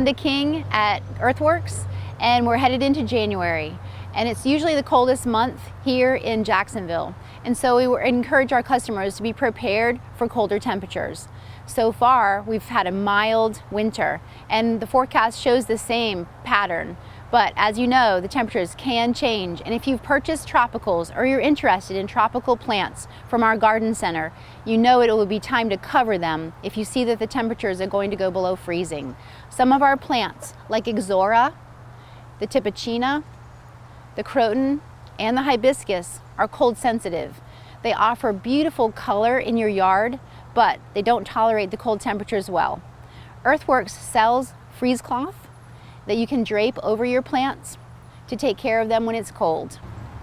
Honda King at Earthworks, and we're headed into January. And it's usually the coldest month here in Jacksonville. And so we encourage our customers to be prepared for colder temperatures. So far, we've had a mild winter, and the forecast shows the same pattern. But as you know, the temperatures can change, and if you've purchased tropicals or you're interested in tropical plants from our garden center, you know it will be time to cover them if you see that the temperatures are going to go below freezing. Some of our plants, like Ixora, the Tipicina, the Croton, and the Hibiscus, are cold sensitive. They offer beautiful color in your yard, but they don't tolerate the cold temperatures well. Earthworks sells freeze cloth that you can drape over your plants to take care of them when it's cold.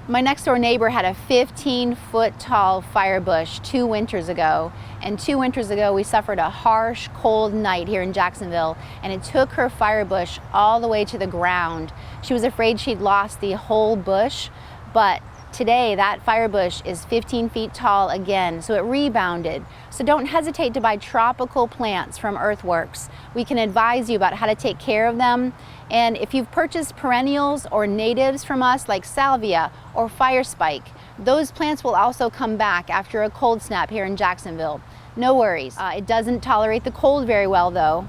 My next door neighbor had a 15-foot tall fire bush 2 winters ago, and 2 winters ago we suffered a harsh, cold night here in Jacksonville, and it took her fire bush all the way to the ground. She was afraid she'd lost the whole bush, but today that fire bush is 15 feet tall again, so it rebounded. So don't hesitate to buy tropical plants from Earthworks. We can advise you about how to take care of them. And if you've purchased perennials or natives from us like salvia or fire spike, those plants will also come back after a cold snap here in Jacksonville. No worries. It doesn't tolerate the cold very well though.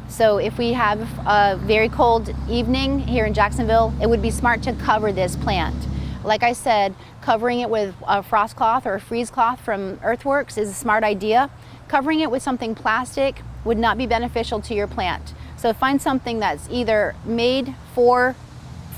So if we have a very cold evening here in Jacksonville, it would be smart to cover this plant. Like I said, covering it with a frost cloth or a freeze cloth from Earthworks is a smart idea. Covering it with something plastic would not be beneficial to your plant. So find something that's either made for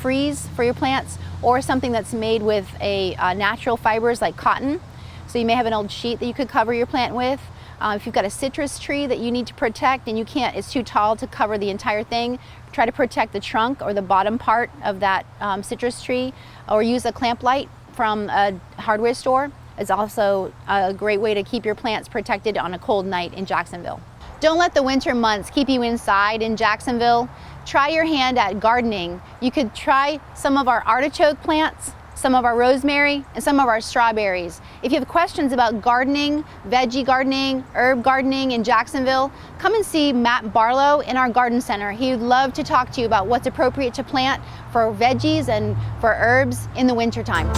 freeze for your plants or something that's made with a natural fibers like cotton. So you may have an old sheet that you could cover your plant with. If you've got a citrus tree that you need to protect and you can't, it's too tall to cover the entire thing, try to protect the trunk or the bottom part of that citrus tree, or use a clamp light from a hardware store. It's also a great way to keep your plants protected on a cold night in Jacksonville. Don't let the winter months keep you inside in Jacksonville. Try your hand at gardening. You could try some of our artichoke plants, some of our rosemary, and some of our strawberries. If you have questions about gardening, veggie gardening, herb gardening in Jacksonville, come and see Matt Barlow in our garden center. He would love to talk to you about what's appropriate to plant for veggies and for herbs in the wintertime.